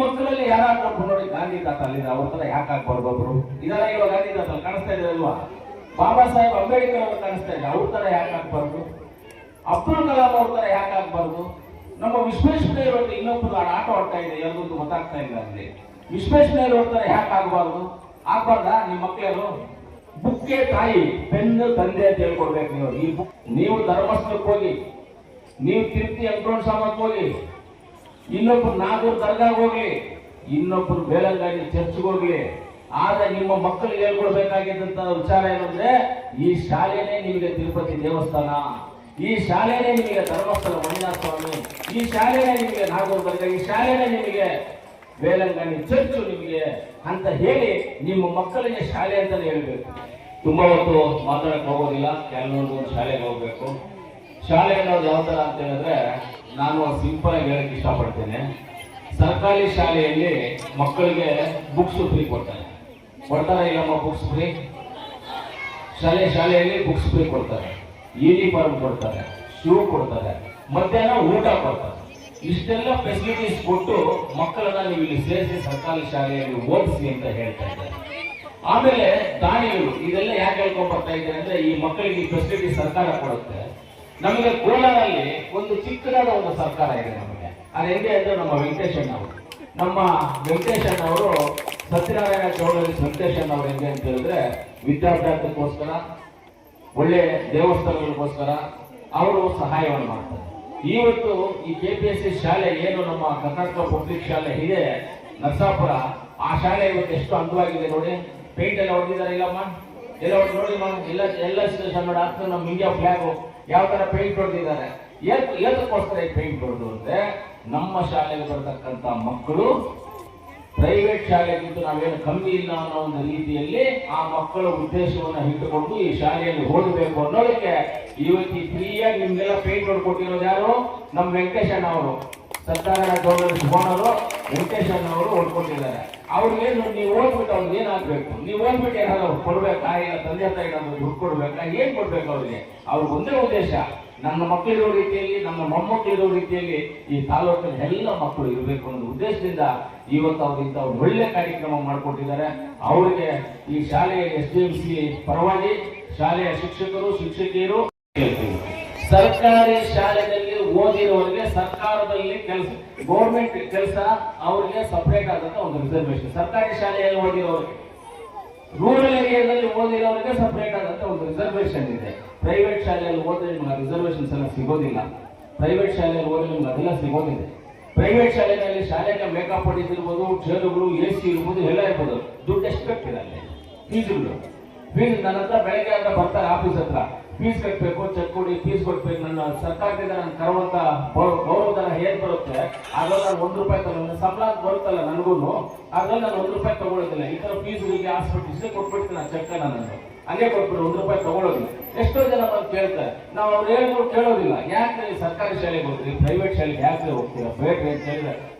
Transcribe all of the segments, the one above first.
ಮಕ್ಕಳಲ್ಲಿ ಯಾರಾಗ್ಬೇಕು ನೋಡಿ, ಗಾಂಧಿ ತಾತ ಅಲ್ಲಿದೆ, ಅವ್ರ ತರ ಯಾಕೆ ಆಗ್ಬಾರ್ದು ಒಬ್ರು ಇದಾರೆ ಇವಾಗ ಗಾಂಧಿ ತಾತ ಕಾಣಿಸ್ತಾ ಇದೆ ಅಲ್ವಾ, ಬಾಬಾ ಸಾಹೇಬ್ ಅಂಬೇಡ್ಕರ್ ಅವ್ರು ಕಾಣಿಸ್ತಾ ಇದೆ, ಅವ್ರ ತರ ಯಾಕೆ ಆಗ್ಬಾರ್ದು, ಅಬ್ದುಲ್ ಕಲಾಂ ಅವ್ರ ತರ ಯಾಕೆ ಆಗ್ಬಾರ್ದು, ನಮ್ಮ ವಿಶ್ವೇಶ್ವರಯ್ಯ ಅವ್ರಿಗೆ ಇನ್ನೊಬ್ಬರು ಆಟ ಆಡ್ತಾ ಇದೆ, ಯಾವ್ದೊಂದು ಗೊತ್ತಾಗ್ತಾ ಇಲ್ಲ ಅಲ್ಲಿ, ವಿಶ್ವೇಶ್ವರಯ್ಯ ಅವ್ರ ತರ ಯಾಕೆ ಆಗ್ಬಾರ್ದು, ಆಗ್ಬಾರ್ದಾ ನಿಮ್ಮ ಮಕ್ಕಳು? ಬುಕ್ಕೆ ತಾಯಿ ಪೆನ್ನು ತಂದೆ ಅಂತ ಹೇಳ್ಕೊಡ್ಬೇಕು ನೀವು. ಈ ಬುಕ್ ನೀವು ಧರ್ಮಸ್ಥಳಕ್ಕೆ ಹೋಗಿ, ನೀವು ತಿರುಪತಿ ವೆಂಕಟೇಶ್ವರಕ್ಕೆ ಹೋಗಿ, ಇನ್ನೊಬ್ರು ನಾಗೂರ್ ದರ್ಗಾಗ್ ಹೋಗ್ಲಿ, ಇನ್ನೊಬ್ರು ಬೇಲಂಗಾಡಿ ಚರ್ಚ್ಗೆ ಹೋಗ್ಲಿ, ಆದ್ರೆ ನಿಮ್ಮ ಮಕ್ಕಳಿಗೆ ಹೇಳ್ಕೊಡ್ಬೇಕಾಗಿದ್ದಂತ ವಿಚಾರ ಏನಂದ್ರೆ ಈ ಶಾಲೆನೇ ನಿಮಗೆ ತಿರುಪತಿ ದೇವಸ್ಥಾನ, ಈ ಶಾಲೆನೇ ನಿಮಗೆ ಧರ್ಮಸ್ಥಳ ಮಂಜುನಾಥ ಸ್ವಾಮಿ, ಈ ಶಾಲೆನೇ ನಿಮಗೆ ನಾಗೂರ್ ದರ್ಗಾ, ಈ ಶಾಲೆನೇ ನಿಮಗೆ ಬೇಲಂಗಾಡಿ ಚರ್ಚು ನಿಮಗೆ ಅಂತ ಹೇಳಿ ನಿಮ್ಮ ಮಕ್ಕಳಿಗೆ ಶಾಲೆ ಅಂತಾನೆ ಹೇಳ್ಬೇಕು. ತುಂಬಾ ಹೊತ್ತು ಮಾತಾಡಕ್ ಹೋಗೋದಿಲ್ಲ, ಕೆಲವೊಂದು ಶಾಲೆಗೆ ಹೋಗ್ಬೇಕು. ಶಾಲೆ ಅನ್ನೋದು ಯಾವ ತರ ಅಂತ ಹೇಳಿದ್ರೆ ನಾನು ಸಿಂಪಲ್ ಆಗಿ ಹೇಳಕ್ ಇಷ್ಟಪಡ್ತೇನೆ. ಸರ್ಕಾರಿ ಶಾಲೆಯಲ್ಲಿ ಮಕ್ಕಳಿಗೆ ಬುಕ್ಸ್ ಫ್ರೀ ಕೊಡ್ತಾರೆ ಇಲ್ಲಮ್ಮ ಬುಕ್ಸ್ ಫ್ರೀ, ಶಾಲೆಯಲ್ಲಿ ಬುಕ್ಸ್ ಫ್ರೀ ಕೊಡ್ತಾರೆ, ಯೂನಿಫಾರ್ಮ್ ಕೊಡ್ತಾರೆ, ಶೂ ಕೊಡ್ತಾರೆ, ಮಧ್ಯಾಹ್ನ ಊಟ ಕೊಡ್ತಾರೆ. ಇಷ್ಟೆಲ್ಲ ಫೆಸಿಲಿಟೀಸ್ ಕೊಟ್ಟು ಮಕ್ಕಳನ್ನ ನೀವು ಇಲ್ಲಿ ಸೇರಿಸಿ ಸರ್ಕಾರಿ ಶಾಲೆಯಲ್ಲಿ ಓದಿಸಿ ಅಂತ ಹೇಳ್ತಾ ಇದ್ದಾರೆ. ಆಮೇಲೆ ದಾನಿಗಳು ಇದೆಲ್ಲ ಯಾಕೆ ಹೇಳ್ಕೊಂಡ್ ಬರ್ತಾ ಇದ್ದಾರೆ ಅಂದ್ರೆ ಈ ಮಕ್ಕಳಿಗೆ ಈ ಫೆಸಿಲಿಟಿ ಸರ್ಕಾರ ಕೊಡುತ್ತೆ. ನಮಗೆ ಕೋಲಾರಲ್ಲಿ ಒಂದು ಚಿಕ್ಕದಾದ ಒಂದು ಸರ್ಕಾರ ಇದೆ ನಮಗೆ, ಅದು ಹೆಂಗೆ ಅಂದ್ರೆ ನಮ್ಮ ವೆಂಕಟೇಶಣ್ಣವರು ಸತ್ಯನಾರಾಯಣ ಚೌಡರಿ ವೆಂಕಟೇಶಣ್ಣವರು ಹೆಂಗೆ ಅಂತ ಹೇಳಿದ್ರೆ ವಿದ್ಯಾಭ್ಯಾಸಕ್ಕೋಸ್ಕರ, ಒಳ್ಳೆ ದೇವಸ್ಥಾನಗಳಿಗೋಸ್ಕರ ಅವರು ಸಹಾಯವನ್ನು ಮಾಡ್ತಾರೆ. ಇವತ್ತು ಈ KPSC ಶಾಲೆ ಏನು ನಮ್ಮ ಕರ್ನಾಟಕ ಪಬ್ಲಿಕ್ ಶಾಲೆ ಇದೆ ನರಸಾಪುರ, ಆ ಶಾಲೆ ಇವತ್ತು ಎಷ್ಟು ಅಂದವಾಗಿದೆ ನೋಡಿ. ಪೇಂಟ್ ಎಲ್ಲ ಹೊಡೆದಿದ್ದಾರೆ ಇಲ್ಲಮ್ಮ, ಎಲ್ಲ ನೋಡಿ ಎಲ್ಲ ನೋಡಿ ಆಗ್ತದೆ. ನಮ್ಮ ಇಂಡಿಯಾ ಫ್ಲಾಗ್ ಯಾವ ತರ ಪೇಂಟ್ ಹೊಡೆದಿದ್ದಾರೆ, ಏತಕ್ಕೋಸ್ಕರ ಈ ಪೇಂಟ್ ಹೊಡೆದು ಅಂದ್ರೆ ನಮ್ಮ ಶಾಲೆಗೆ ಬರತಕ್ಕಂತ ಮಕ್ಕಳು ಪ್ರೈವೇಟ್ ಶಾಲೆಗಿಂತ ನಾವೇನು ಕಮ್ಮಿ ಇಲ್ಲ ಅನ್ನೋ ಒಂದು ರೀತಿಯಲ್ಲಿ ಆ ಮಕ್ಕಳ ಉದ್ದೇಶವನ್ನು ಇಟ್ಟುಕೊಂಡು ಈ ಶಾಲೆಯಲ್ಲಿ ಓದಬೇಕು ಅನ್ನೋದಕ್ಕೆ ಇವತ್ತು ಫ್ರೀಯಾಗಿ ನಿಮ್ಗೆಲ್ಲ ಪೇಂಟ್ ಹೊಡ್ಕೊಟ್ಟಿರೋದು ಯಾರು? ನಮ್ಮ ವೆಂಕಟೇಶಣ್ಣ ಅವರು, ಸತ್ಯನಾರಾಯಣ ಚೌಡರಿ ಸುಬ್ಬಣ್ಣವರು ವೆಂಕಟೇಶಣ್ಣ ಅವರು ಹೊಡ್ಕೊಟ್ಟಿದ್ದಾರೆ. ಅವ್ರಿಗೇನು ನೀವು ಓದ್ಬಿಟ್ಟು ಅವ್ರಿಗೆ ಏನಾಗಬೇಕು, ನೀವು ಓದ್ಬಿಟ್ಟು ಏನಾದ್ರು ಕೊಡ್ಬೇಕಾ, ಇಲ್ಲ ತಂದೆ ತಾಯಿ ಏನಾದ್ರು ದುಡ್ಡು ಕೊಡ್ಬೇಕಾ, ಏನ್ ಕೊಡ್ಬೇಕು ಅವ್ರಿಗೆ? ಅವ್ರಿಗೆ ಒಂದೇ ಉದ್ದೇಶ, ನನ್ನ ಮಕ್ಕಳಿರೋ ರೀತಿಯಲ್ಲಿ, ನಮ್ಮ ಮೊಮ್ಮಕ್ಕಳಿರೋ ರೀತಿಯಲ್ಲಿ ಈ ತಾಲೂಕಿನ ಎಲ್ಲ ಮಕ್ಕಳು ಇರಬೇಕು ಅನ್ನೋ ಉದ್ದೇಶದಿಂದ ಇವತ್ತು ಅವರಿಂದ ಒಳ್ಳೆ ಕಾರ್ಯಕ್ರಮ ಮಾಡಿಕೊಟ್ಟಿದ್ದಾರೆ. ಅವರಿಗೆ ಈ ಶಾಲೆಯ SDMC ಪರವಾಗಿ ಶಾಲೆಯ ಶಿಕ್ಷಕರು ಶಿಕ್ಷಕಿಯರು ಹೇಳ್ತೀವಿ, ಸರ್ಕಾರಿ ಶಾಲೆಯಲ್ಲಿ ಓದಿರೋರಿಗೆ ಸರ್ಕಾರದಲ್ಲಿ ಕೆಲಸ, ಗೌರ್ಮೆಂಟ್ ಕೆಲಸ ಅವ್ರಿಗೆ ಸಪರೇಟ್ ಆದಂತ ಒಂದು ರಿಸರ್ವೇಶನ್. ಸರ್ಕಾರಿ ಶಾಲೆಯಲ್ಲಿ ಓದಿರೋರಿಗೆ, ರೂರಲ್ ಏರಿಯಾದಲ್ಲಿ ಓದಿರೋರಿಗೆ ಸಪರೇಟ್ ಆದಂತ ಒಂದು ರಿಸರ್ವೇಶನ್ ಇದೆ. ಪ್ರೈವೇಟ್ ಶಾಲೆಯಲ್ಲಿ ಓದಿದ್ರೆ ನಿಮ್ಗೆ ರಿಸರ್ವೇಶನ್ಸ್ ಎಲ್ಲ ಸಿಗೋದಿಲ್ಲ, ಪ್ರೈವೇಟ್ ಶಾಲೆಯಲ್ಲಿ ಓದಿದ್ರೆ ನಿಮ್ಗೆ ಅದೆಲ್ಲ ಸಿಗೋದಿದೆ. ಪ್ರೈವೇಟ್ ಶಾಲೆಯಲ್ಲಿ ಶಾಲೆಗೆ ಮೇಕಪ್ ಹೊಡಿತಿರ್ಬೋದು, ಚೇರುಗಳು, AC ಇರ್ಬೋದು, ಎಲ್ಲ ಇರ್ಬೋದು, ದುಡ್ಡು ಎಷ್ಟು ಕಟ್ಟಿರಲ್ಲ, ಫೀಸ್ ನನ್ನ ಹತ್ರ ಬೆಳಗ್ಗೆ ಅಂತ ಬರ್ತಾರೆ ಆಫೀಸ್ ಹತ್ರ, ಫೀಸ್ ಕಟ್ಟಬೇಕು, ಚೆಕ್ ಕೊಡಿ, ಫೀಸ್ ಕೊಡ್ಬೇಕು, ನನ್ನ ಸರ್ಕಾರದಿಂದ ನಾನು ತರುವಂತ ಗೌರವಧನ ಏನ್ ಬರುತ್ತೆ ಅದ್ರಲ್ಲಿ ನಾನು ₹1 ತಗೊಂಡು ಸಂಬಳ ಬರುತ್ತಲ್ಲ ನನಗೂ, ಅದ್ರಲ್ಲಿ ನಾನು ₹1 ತಗೊಳ್ಳೋದಿಲ್ಲ. ಈ ತರ ಫೀಸ್ಗಳಿಗೆ ಹಾಸ್ಪಿಟಲ್ಸ್ಗೆ ಕೊಟ್ಬಿಡ್ತೀನಿ ಆ ಚೆಕ್, ನಾನು ಹಂಗೆ ಕೊಟ್ಬಿಟ್ಟು ₹1 ತಗೊಳ್ಳೋದಿಲ್ಲ. ಎಷ್ಟೋ ಜನ ಬಂದು ಕೇಳ್ತಾರೆ, ನಾವು ಅವ್ರು ಹೇಳ್ಬೋದು ಕೇಳೋದಿಲ್ಲ. ಯಾಕೆ ನೀವು ಸರ್ಕಾರಿ ಶಾಲೆಗೆ ಹೋಗ್ತೀವಿ, ಪ್ರೈವೇಟ್ ಶಾಲೆಗೆ ಯಾಕೆ ಹೋಗ್ತೀರಾ, ಬೇಡ್ರಿ ಅಂತ ಹೇಳಿದ್ರೆ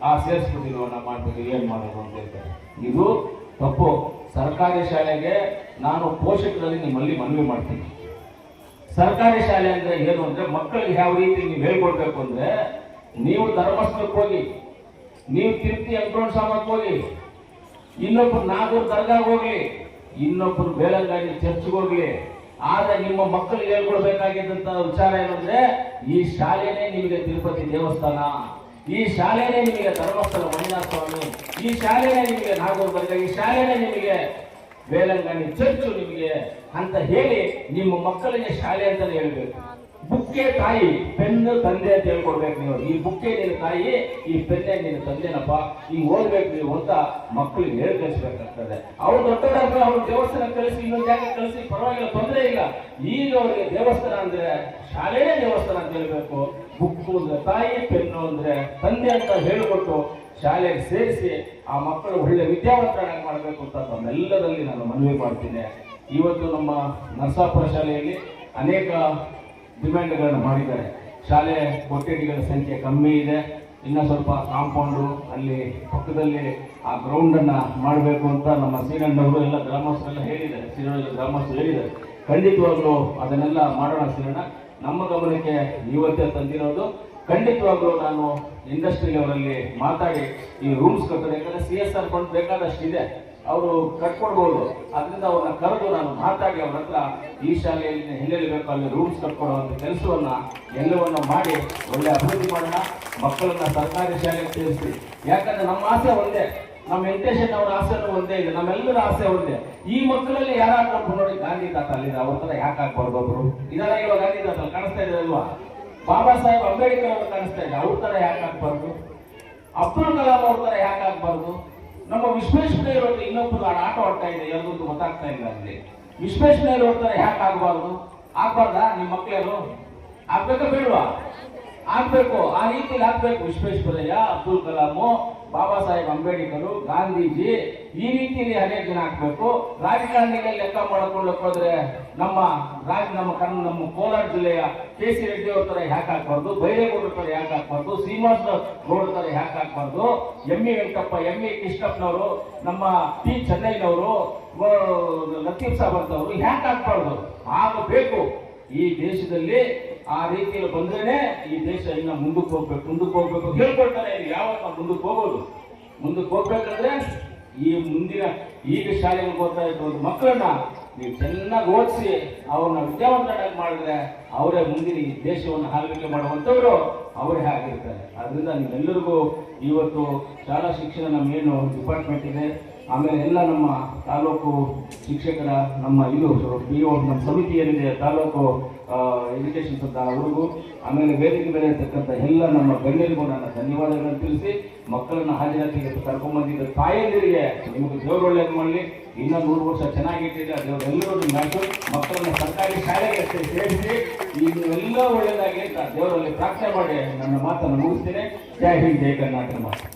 ಸೇರಿಸ್ಬಿಟ್ಟಿಲ್ವ ನಾವು ಮಾಡ್ಬೇಕು, ಏನ್ ಮಾಡೋದು ಅಂತ ಹೇಳ್ತಾರೆ. ಇದು ತಪ್ಪು. ಸರ್ಕಾರಿ ಶಾಲೆಗೆ ನಾನು ಪೋಷಕರಲ್ಲಿ ನಿಮ್ಮಲ್ಲಿ ಮನವಿ ಮಾಡ್ತೀನಿ. ಸರ್ಕಾರಿ ಶಾಲೆ ಅಂದ್ರೆ ಏನು ಅಂದ್ರೆ ಮಕ್ಕಳಿಗೆ ಯಾವ ರೀತಿ ನೀವು ಹೇಳ್ಕೊಡ್ಬೇಕು ಅಂದ್ರೆ, ನೀವು ಧರ್ಮಸ್ಥಳಕ್ಕೆ ಹೋಗಿ, ನೀವು ತಿರುಪತಿ ವೆಂಕಟೇಶ್ವರಕ್ಕೆ ಹೋಗಿ, ಇನ್ನೊಬ್ರು ನಾಗೂರ್ ದರ್ಗಾಗ್ ಹೋಗ್ಲಿ, ಇನ್ನೊಬ್ರು ಬೇಲಂಗಾಡಿ ಚರ್ಚ್ಗೆ ಹೋಗ್ಲಿ, ಆದ್ರೆ ನಿಮ್ಮ ಮಕ್ಕಳಿಗೆ ಹೇಳ್ಕೊಡ್ಬೇಕಾಗಿದ್ದಂತ ವಿಚಾರ ಏನಂದ್ರೆ ಈ ಶಾಲೆನೇ ನಿಮಗೆ ತಿರುಪತಿ ದೇವಸ್ಥಾನ, ಈ ಶಾಲೆನೇ ನಿಮಗೆ ಧರ್ಮಸ್ಥಳ ಮಂಜುನಾಥ ಸ್ವಾಮಿ, ಈ ಶಾಲೆನೇ ನಿಮಗೆ ನಾಗೂರ್ ದರ್ಗಾ, ಈ ಶಾಲೆನೇ ನಿಮಗೆ ಬೇಲಂಗಾಡಿ ಚರ್ಚು ನಿಮಗೆ ಅಂತ ಹೇಳಿ ನಿಮ್ಮ ಮಕ್ಕಳಿಗೆ ಶಾಲೆ ಅಂತಾನೆ ಹೇಳ್ಬೇಕು. ಬುಕ್ಕೆ ತಾಯಿ ಪೆನ್ನು ತಂದೆ ಅಂತ ಹೇಳ್ಕೊಡ್ಬೇಕು ನೀವು. ಈ ಬುಕ್ಕೆ ನಿನ್ನ ತಾಯಿ, ಈ ಪೆನ್ನೆ ನಿನ್ನ ತಂದೆನಪ್ಪ, ಈಗ ಓದ್ಬೇಕು ನೀವು ಅಂತ ಮಕ್ಕಳಿಗೆ ಹೇಳಿ ಕಳಿಸ್ಬೇಕಾಗ್ತದೆ. ಅವ್ರು ದೊಡ್ಡದಾದ್ರೆ ಅವ್ರು ದೇವಸ್ಥಾನ ಕಳಿಸಿ, ಇನ್ನೊಂದು ಜಾಗ ಕಳಿಸಿ, ಪರವಾಗಿಲ್ಲ, ತೊಂದರೆ ಇಲ್ಲ. ಈಗ ಅವ್ರಿಗೆ ದೇವಸ್ಥಾನ ಅಂದ್ರೆ ಶಾಲೆನೇ ದೇವಸ್ಥಾನ ಅಂತ ಹೇಳ್ಬೇಕು. ಬುಕ್ಕು ಅಂದ್ರೆ ತಾಯಿ, ಪೆನ್ನು ಅಂದ್ರೆ ತಂದೆ ಅಂತ ಹೇಳಿಕೊಟ್ಟು ಶಾಲೆಗೆ ಸೇರಿಸಿ ಆ ಮಕ್ಕಳು ಒಳ್ಳೆ ವಿದ್ಯಾವಂತರಾಗಿ ಮಾಡಬೇಕು ಅಂತ ತಮ್ಮೆಲ್ಲರಲ್ಲಿ ನಾನು ಮನವಿ ಮಾಡ್ತೀನಿ. ಇವತ್ತು ನಮ್ಮ ನರಸಾಪುರ ಶಾಲೆಯಲ್ಲಿ ಅನೇಕ ಡಿಮ್ಯಾಂಡ್ಗಳನ್ನು ಮಾಡಿದ್ದಾರೆ. ಶಾಲೆ ಕೊಠಡಿಗಳ ಸಂಖ್ಯೆ ಕಮ್ಮಿ ಇದೆ, ಇನ್ನು ಸ್ವಲ್ಪ ಕಾಂಪೌಂಡು ಅಲ್ಲಿ ಪಕ್ಕದಲ್ಲಿ ಆ ಗ್ರೌಂಡನ್ನು ಮಾಡಬೇಕು ಅಂತ ನಮ್ಮ ಶ್ರೀನಣ್ಣವರು ಎಲ್ಲ ಗ್ರಾಮಸ್ಥರೆಲ್ಲ ಹೇಳಿದ್ದಾರೆ, ಶ್ರೀನಣ್ಣ ಗ್ರಾಮಸ್ಥರು ಹೇಳಿದ್ದಾರೆ. ಖಂಡಿತವಾಗ್ಲೂ ಅದನ್ನೆಲ್ಲ ಮಾಡೋಣ ಶ್ರೀನಣ್ಣ. ನಮ್ಮ ಗಮನಕ್ಕೆ ಇವತ್ತೇ ತಂದಿರೋದು ಖಂಡಿತವಾಗ್ಲೂ ನಾನು ಇಂಡಸ್ಟ್ರಿ ಲೆವೆಲಲ್ಲಿ ಮಾತಾಡಿ ಈ ರೂಮ್ಸ್ ಕಟ್ಟೋದು, ಯಾಕಂದ್ರೆ CSR ಫಂಡ್ ಬೇಕಾದಷ್ಟಿದೆ, ಅವರು ಕಟ್ಕೊಡ್ಬೋದು. ಅದರಿಂದ ಅವ್ರನ್ನ ಕರೆದು ನಾನು ಮಾತಾಡಿ ಅವ್ರ ಹತ್ರ ಈ ಶಾಲೆಯಲ್ಲಿ ಎಲ್ಲೆಲ್ಲಿ ಬೇಕೋ ಅಲ್ಲಿ ರೂಮ್ಸ್ ಕಟ್ಕೊಡುವಂಥ ಕೆಲಸವನ್ನ ಎಲ್ಲವನ್ನ ಮಾಡಿ ಒಳ್ಳೆ ಅಭಿವೃದ್ಧಿ ಮಾಡೋಣ. ಮಕ್ಕಳನ್ನ ಸರ್ಕಾರಿ ಶಾಲೆಗೆ ಸೇರಿಸಿ. ಯಾಕಂದ್ರೆ ನಮ್ಮ ಆಸೆ ಒಂದೇ, ನಮ್ಮ ವೆಂಕಟೇಶನ್ ಅವರ ಆಸೆನೂ ಒಂದೇ ಇದೆ, ನಮ್ಮೆಲ್ಲರ ಆಸೆ ಒಂದೇ. ಈ ಮಕ್ಕಳಲ್ಲಿ ಯಾರಾದ್ರೂ ನೋಡಿ ಗಾಂಧಿ ತಾತ ಅಲ್ಲಿದೆ, ಅವ್ರ ತರ ಯಾಕೆ ಆಗ್ಬಾರ್ದು ಒಬ್ರು ಇದರ ಇವಾಗ ಗಾಂಧಿ ತಾತ ಕಾಣಿಸ್ತಾ ಇದೆ ಅಲ್ವಾ, ಬಾಬಾ ಸಾಹೇಬ್ ಅಂಬೇಡ್ಕರ್ ಅವರು ಕಾಣಿಸ್ತಾ ಇದೆ, ಅವ್ರ ತರ ಯಾಕೆ ಆಗ್ಬಾರ್ದು, ಅಬ್ದುಲ್ ಕಲಾಂ ಅವ್ರ ತರ ಯಾಕೆ ಆಗ್ಬಾರ್ದು, ನಮ್ಮ ವಿಶ್ವೇಶ್ವರಯ್ಯವರು ಇನ್ನೊಬ್ಬರು ಆಟ ಆಡ್ತಾ ಇದೆ, ಎಲ್ಲರಿಗೂ ಗೊತ್ತಾಗ್ತಾ ಇಲ್ಲ ಅಲ್ಲಿ, ವಿಶ್ವೇಶ್ವರಯ್ಯವ್ರ ತರ ಯಾಕೆ ಆಗ್ಬಾರ್ದು, ಆಗ್ಬಾರ್ದಾ? ನಿಮ್ಮ ಮಕ್ಕಳು ಆಗ್ಬೇಕಾ ಬೇಡವಾ? ಆಗ್ಬೇಕು, ಆ ರೀತಿಯಲ್ಲಿ ಆಗ್ಬೇಕು. ವಿಶ್ವೇಶ್ವರಯ್ಯ, ಅಬ್ದುಲ್ ಕಲಾಮು, ಬಾಬಾ ಸಾಹೇಬ್ ಅಂಬೇಡ್ಕರ್, ಗಾಂಧೀಜಿ, ಈ ರೀತಿಯಲ್ಲಿ ಅನೇಕ ಜನ ಆಗ್ಬೇಕು. ರಾಜಕಾರಣಿಗಳಲ್ಲಿ ಲೆಕ್ಕ ಮಾಡಿಕೊಂಡು ಹೋದ್ರೆ ನಮ್ಮ ಕೋಲಾರ ಜಿಲ್ಲೆಯ KC ರೆಡ್ಡಿ ಅವ್ರ ತರ ಯಾಕೆ ಹಾಕ್ಬಾರ್ದು, ಬೈರೇಗೌಡರ ತರ ಯಾಕೆ ಹಾಕ್ಬಾರ್ದು, ಶ್ರೀನಿವಾಸ ಗೌಡ ತರ ಯಾಕೆ ಹಾಕ್ಬಾರ್ದು, ME ವೆಂಕಟಪ್ಪ, ME ಕೃಷ್ಣಪ್ಪನವರು, ನಮ್ಮ P ಚೆನ್ನೈನವರು, ಲತೀಫ್ ಸಾಬ್ ಅಂತವರು ಯಾಕೆ ಹಾಕ್ಬಾರ್ದು? ಆಗಬೇಕು. ಈ ದೇಶದಲ್ಲಿ ಆ ರೀತಿಯಲ್ಲಿ ಬಂದ್ರೆ ಈ ದೇಶ ಇನ್ನ ಮುಂದಕ್ಕೆ ಹೋಗ್ಬೇಕು ಹೇಳ್ಕೊಳ್ತಾರೆ. ಯಾವತ್ತ ಮುಂದಕ್ಕೆ ಹೋಗ್ಬೇಕಂದ್ರೆ ಈಗ ಶಾಲೆಗೆ ಹೋಗ್ತಾ ಇರ್ಬೋದು ಮಕ್ಕಳನ್ನ ನೀವು ಚೆನ್ನಾಗಿ ಓದಿಸಿ ಅವ್ರನ್ನ ವಿದ್ಯಾವಂತರಾಗಿ ಮಾಡಿದ್ರೆ ಅವರೇ ಮುಂದಿನ ಈ ದೇಶವನ್ನು ಆಳ್ವಿಕೆ ಮಾಡುವಂಥವ್ರು ಅವರೇ ಆಗಿರ್ತಾರೆ. ಅದರಿಂದ ನೀವೆಲ್ಲರಿಗೂ ಇವತ್ತು ಶಾಲಾ ಶಿಕ್ಷಣ ನಮ್ಮೇನು ಡಿಪಾರ್ಟ್ಮೆಂಟ್ ಇದೆ, ಆಮೇಲೆ ಎಲ್ಲ ನಮ್ಮ ತಾಲೂಕು ಶಿಕ್ಷಕರ ನಮ್ಮ PO ನಮ್ಮ ಸಮಿತಿ ಏನಿದೆ ತಾಲೂಕು ಎಜುಕೇಶನ್ ಅಂತ ಅವ್ರಿಗೂ, ಆಮೇಲೆ ವೇದಿಕೆ ಮೇಲೆ ಇರ್ತಕ್ಕಂಥ ಎಲ್ಲ ನಮ್ಮ ಗಣ್ಯರಿಗೂ ನನ್ನ ಧನ್ಯವಾದಗಳನ್ನು ತಿಳಿಸಿ, ಮಕ್ಕಳನ್ನ ಹಾಜರಾತಿಗೆ ಕರ್ಕೊಂಡ್ಬಂದಿದ್ದ ತಾಯಂದಿರಿಗೆ ನಿಮಗೆ ದೇವರು ಒಳ್ಳೇದು ಮಾಡಲಿ, ಇನ್ನೂ 100 ವರ್ಷ ಚೆನ್ನಾಗಿಟ್ಟಿದೆ ದೇವರೆಲ್ಲರೂ ನಿಮ್ಮ ಮಕ್ಕಳನ್ನ ಸರ್ಕಾರಿ ಶಾಲೆಗೆ ಸೇರಿಸಿ ನೀವೆಲ್ಲ ಒಳ್ಳೆಯದಾಗಿ ಅಂತ ದೇವರಲ್ಲಿ ಪ್ರಾರ್ಥನೆ ಮಾಡಿ ನನ್ನ ಮಾತನ್ನು ಮುಗಿಸ್ತೇನೆ. ಜೈ ಹಿಂದ್, ಜೈ ಕರ್ನಾಟಕ ಮಾತು.